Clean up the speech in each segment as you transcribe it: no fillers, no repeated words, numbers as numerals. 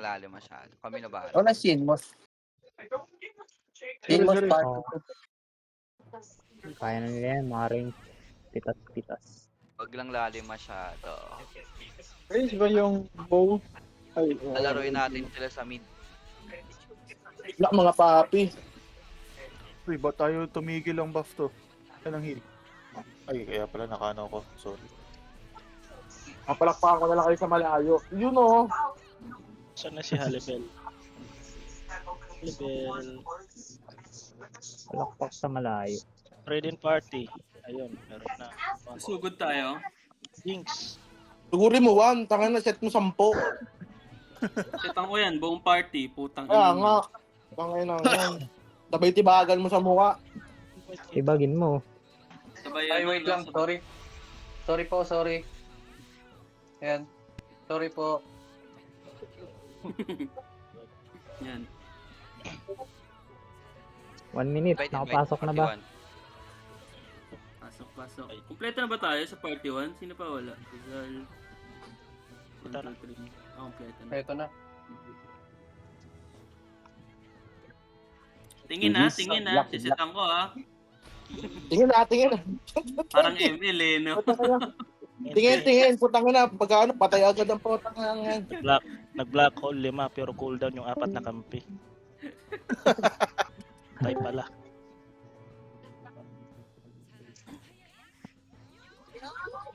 malalim masyado. Kami na bahala. Wala Shinmos. Shinmos Sorry. part. Kaya na nila yan, mga range. Pitas-pitas. Wag lang lalim masyado. Range ba yung bow? Ay, Lalaroin natin sila sa mid. Wala mga papi. Uy, ba't tayo tumigil ang buff to? Yan ang heal. Ay, kaya pala nakano ko. Sorry. Mapalakpakan ko na lang kayo sa malayo. Yun o. Saan na si Halibel? Halibel. Palakpak sa malayo. Raiden Party. Ayun, meron na. Sugod tayo. Jinx. Tugurin mo 1. Tangan na set mo 10. Setang ko yan, buong party. Putang Kaya nga. Tangan na yan. Sabay tibagan mo sa mukha. Ibagin mo. Sabay, Ay, wait lang. Sorry. Sorry po, sorry. Ayan. Sorry po. Yan. 1 minute, nakapasok na ba? Pasok. Kompleto na ba tayo sa party 1? Sino pa wala? Rizal. Ito na. Kompleto na. Ito na. Tingin na. Sisitan ko Tingin na, tingin na. Parang ML no? Tingin. Putang na. Pagka patay agad ang putang na. Nag-black hole 5 pero cooldown yung 4 na kampi. Tay pala.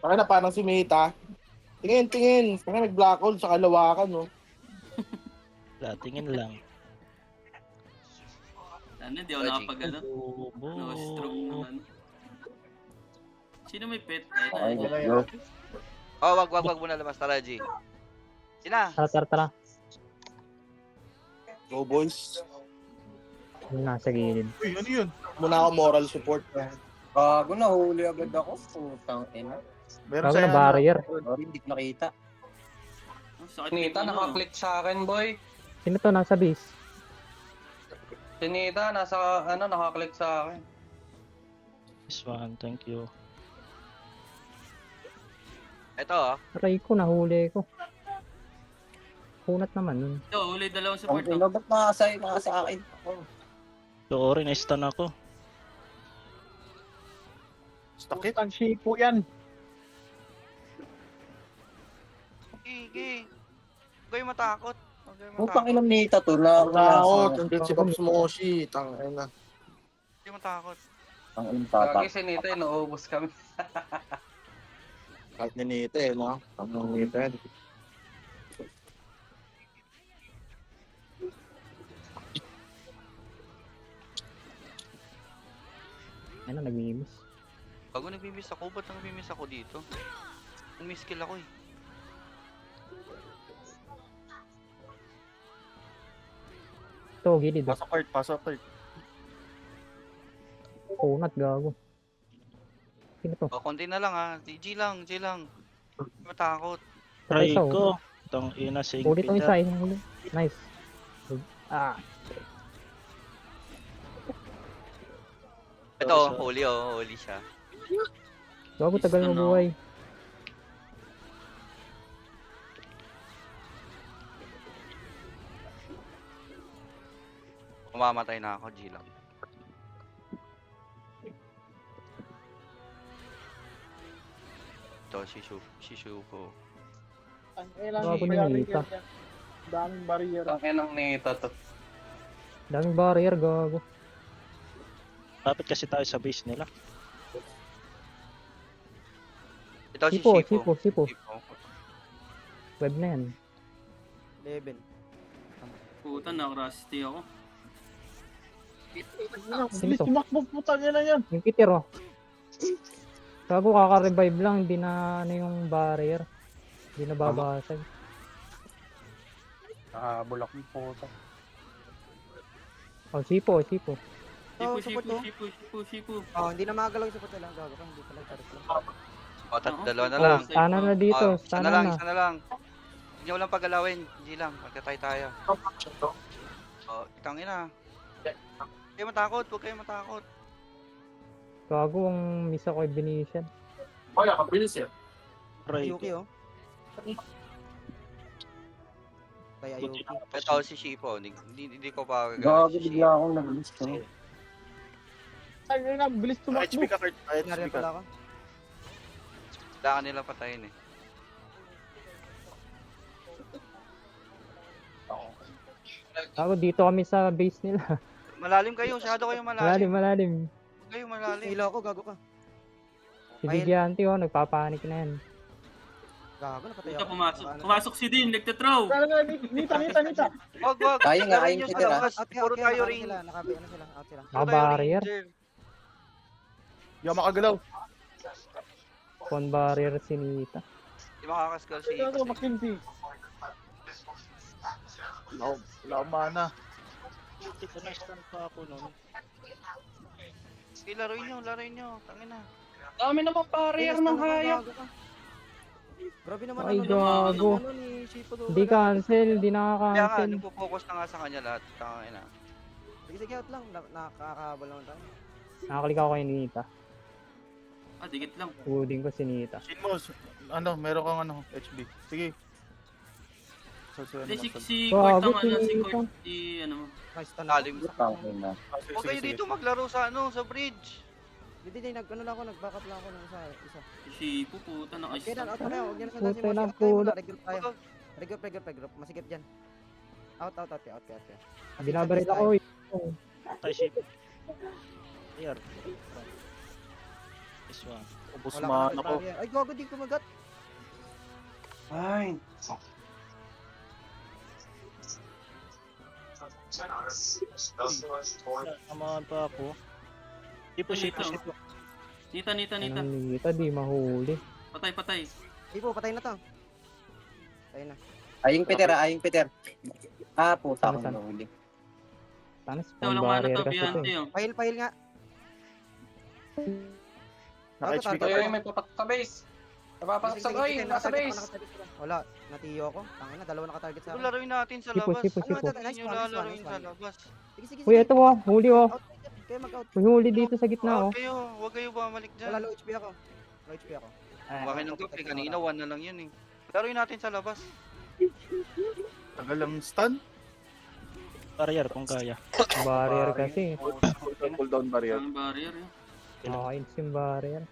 Tangan na, parang si Meta. Tingin. Tangan nag-black hole sa kalawakan, no? Tingin lang. Sana di ako nakapag Bobo. no stroke naman. Sino may pet? Ay, Ay, go. Oh, wag mo na labas. Tara, G. Sina? Tara. Go, boys. Yung nasa gilid. Uy, ano yun? Muna ako moral support. Bago na, huli agad ako. Putang ina. Meron Bago sa na barrier. Sorry, hindi ko nakita. ang sakit Nita, nito, no? nakaklik sa akin, boy. Sino to nasa base? Si Nita, nakaklik sa akin. This one, thank you. Ito, Aray ko, nahuli ko. Kunat naman yun. Ito, huli dalawang Ang support. ina, ba't nakasa akin? Sorry, na-stun ako. Stakit. Ang shipo yan. Gigi. Huwag kayo matakot. Putang ina Nita to. Na Takot. Ang si Pops Moshi. Tangan na. Huwag kayo matakot. Ang tatak. Lagi si Nita, nauubos kami. Kahit ni Nita no? Tangang Nita. Ano, nag-miss. Bago nagmi-miss ako, ba't nagmi-miss ako dito? Nag-miss kill ako eh. Ito, gilid. Pasok third. Kunat, gago. Sino to? O, konti na lang G lang. Huwag kayo matakot. Try Isa, ko. Tang ina, Saint Huli tong isa, Peter. huli. Nice. Ah, Ito, huli siya. gago, tagal mo buhay. Mamamatay na ako, G lang. Ito, si Shuko. Ang ilang Bago ni barrier Nita. yan. Daming barrier. Ang inang Nita to. Daming barrier, gago. Lapit kasi tayo sa base nila. Ito, si Sipo. Sipo. Web na yan. Level. Puta, nakrusty ako. Bilis tumakbo, putang ina yan. Yung Peter, oh. Gago, kaka-revive lang, hindi na ano yung barrier. Hindi na babasag. Bulak ng puta. Oh, Sipo. Sipo. Oh, hindi na magalaw yung support nila. Gago ka, hindi pala tarot lang. O, dalawa na Oh, lang. sana na dito, O, isa sana na lang, na. isa na lang. Hindi nyo lang pagalawin, G lang. Magkatay tayo. O, itang ina. Huwag kayo matakot. Gago, ang misa ko ay Venetian. Wala, kabilis yan. Try Yuki, ko. oh. Kay Ayuki. Ito si Shipo. Hindi ko pa Gago si bigla akong nag-list ko. Ay, na, bilis tumakbo. HB ka, Kurt. Nangyari HB pala ka. ako. Kailangan nila patayin eh. Gago, dito kami sa base nila. Malalim kayo, masyado kayo Malalim, malalim. malalim. Huwag kayo malalim. Hilo ako, gago ka. Si Digiante, oh, nagpapanik na yan. Gago, napatay Puta, ako. pumasok. Baka na- Pumasok si Din, nagtatraw. Nita. Wag. Tayo nga, Laro ayun nyo si sa Tira. labas. Out, Puro out, tayo out ring. sila. Nakabi, ano sila, out sila. Naka-barrier. Hindi ako makagalaw. Con barrier si Nita. Di makakascal si Ito, McKinsey. Wala akong mana. Hindi ko na-stun pa ako nun. Okay, laruin nyo. Tangina. Dami naman barrier ng hayop. Gago ka. Grabe naman Ay, ano, gago. ano ni Shipo to. Hindi cancel, hindi Kaya nga, nakaka-cancel. nagpo-focus na nga sa kanya lahat. Tangina. Sige, out lang. Nakakahabol naman tayo. Nakakalik ako kay Nita. Dikit lang. Uding ko si Nita. Shinmos, meron kang HB. Sige. Hindi, si Gago, Court ang si Nita. Court, ano mo. Nice, tanong. Lalim. Na. Huwag kayo dito maglaro sa bridge. Hindi, ano lang ako, nag-backup lang ako ng isa. Si Puputa na Okay, ice. out na kayo. Huwag niyo na sa Puta dasi. na, Out tayo muna. puta. Regroup tayo. Regroup. Masigip dyan. Out. Kasi Binabaril sa ako, tayo. eh. Tay ship. Here. This one. Ubus Wala man ka ako. barrier. Ay, gago, di kumagat. Ay. Samahan pa ako. Shipo. Nita. Anong Nita, di mahuli. Patay. Shipo, patay na to. Patay na. Aying Peter. Ah, puta akong Saan? nahuli. Tanas, Ito, con walang mana barrier to, kasi ito Biyante, eh. oh. File nga. Naka-HB ka. Ay, may putak sa base. Napapasok Sige, sige, nakatarget sila. Wala, natiyo ako. Tangina, dalawa nakatarget sa Ito akin. laruin natin sa Shipo, labas. shipo. Nice Hindi nyo one, lalaruin nice sa one. labas. Sige. Uy, ito oh, huli oh. Out. Kayo mag-out. May huli dito sa gitna oh. Huwag kayo bumalik Wala, dyan. low HP ako. Bakit ng gabi? Kanina 1 na lang yun eh. Laruin natin sa labas. Tagal lang stun. Barrier kung kaya. Barrier kasi. Cooldown barrier. Ang barrier, eh. Nakakains yung barrier.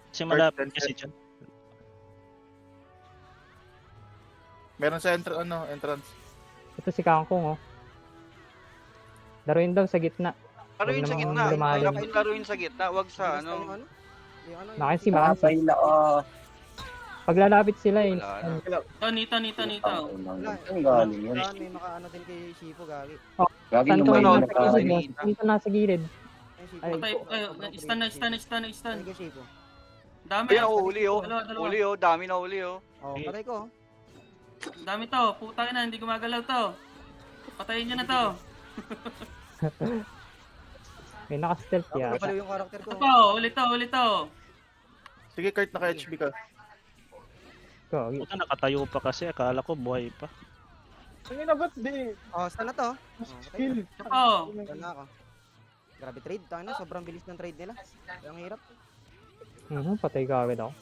Kasi malapit kasi dyan. Meron sa entrance. Ito si Kangkong oh. Laruin daw sa gitna. Laruin Huwag sa namang gitna. lumalim. Dapat laruin sa gitna. Huwag sa Yung ano. Yung ano, Nakasimansi. Nakapahila oh. Paglalapit sila eh. Wala na. Nita. oh. Ang galing yun. Wala, may makaano din kay Shipo, gagi. Gagi Santo lumay ano, na nasa gilid mo. Nita. Santo nasa gilid. Ay, Shipo. Ay, Patay, stun. Ay, kay Shipo. Dami, Ayun, uli oh. Dalawa. Uli oh. Dami na uli oh. Oh, patay ko. Dami to. Puta na, hindi gumagalaw to. Patayin nyo na to. May naka-stealth Ako, yata. napaliw yung karakter ko. Ito pa, ulit to. Sige, Kurt, naka-HB ka. Gagi. Puta nakatayo pa kasi. Akala ko buhay pa. Tingin na ba't di? Oh, stun na to. Oh, patay na. Kill. Ito pa, oh. Stun na ako. Grabe trade. Tangina, sobrang bilis ng trade nila. Ang hirap. Patay ka agad ako.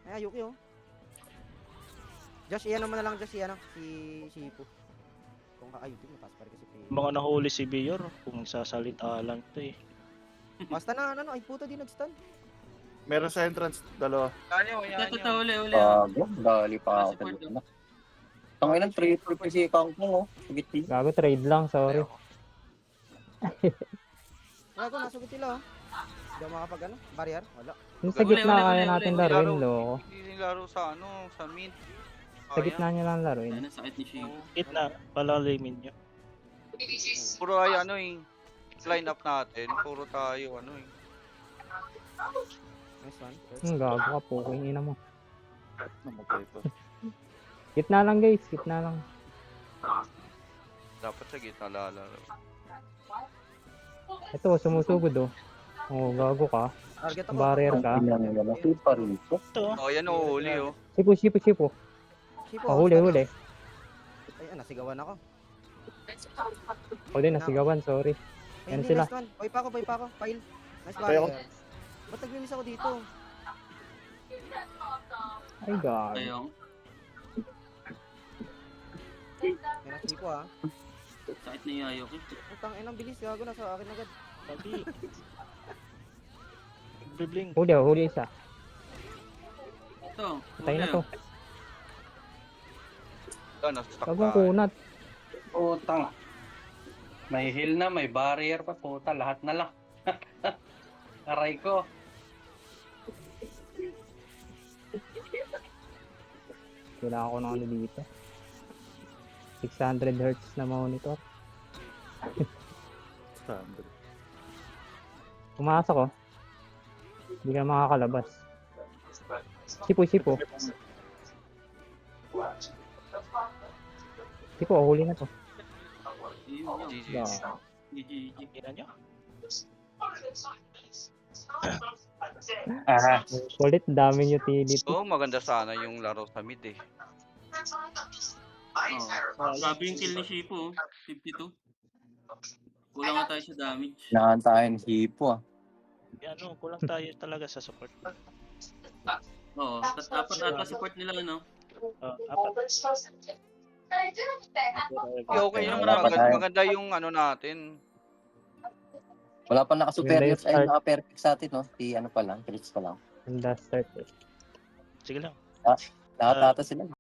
Ay, Ayuki oh. Josh, iyan mo na lang Josh, si Shipo. Kung Ayuki, matas pa rin kasi P. Mga nahuli si Bior. Kung sasalita lang to eh. Basta na, ay puto di nag-stun. Meron sa entrance, dalawa. Ito, uli, oh. Bago, dali pa ako sa gitna. Tanginan, triple pa si Kangkong oh. Sa gitna. Gago, trade lang, sorry. Gago, nasugot sila oh. Hindi ako makapag ano, barrier, wala. Yung sa gitna kaya natin laruin, loko. Hindi laro sa ano. Sa mid. Sa gitna niya lang laruin. Ayun, ang sakit ni Shipo. Gitna. Palalimin nyo. Puro ay ano eh. Line up natin. Puro tayo ano eh. Nice one. Gago ka po, kung ina mo. Namatay to. Gitna lang guys, gitna lang. Dapat sa gitna lalaro. Ito, sumusugod oh. Oh, gago ka. Target ako. Barrier ka. Pinangalaki pa rin ito. Ito. Oh, yan oh. Uli oh. Sipo. Shipo. Oh, huli. Ay, nasigawan ako. O din, nasigawan, sorry. Ay, Yan hindi, sila. nice one. Boy pa ako. File. Nice Okay, ako. barrier. Ba't nag-miss ako dito? Ay, gago. Ayun. Hipo ah. Sakit na yung ayaw ko. Putang inang bilis, gago na sa akin agad. Sabi. Bibling. Huli isa. Ito. Patay na to. Ito, nasa Wag mong kunat. Putang. May heal na, may barrier pa, puta, lahat na lang. Aray ko. Kailangan ko ng ano dito. 600 Hz na monitor. Standard. Pumasok ko. Hindi ka makakalabas. Sipo. Sipo, huli na to. Yun, GG. Yeah. GG. Kira nyo? Kulit, daming utility. Oo, maganda sana yung laro sa mid eh. Grabe yung kill ni Shipo. 52. Kulang nga tayo sa damage. Nakantahin hipo ah. Ano, kulang tayo talaga sa support. Oo. Tapos apat ata support nila, ano? Apat. Okay yung maganda yung ano natin. Wala pa naka-superior, Ganda yung start. naka-perfect sa atin, no? Di ano pa lang, crits pa lang. And that's start. Sige lang. Lahat ata sila.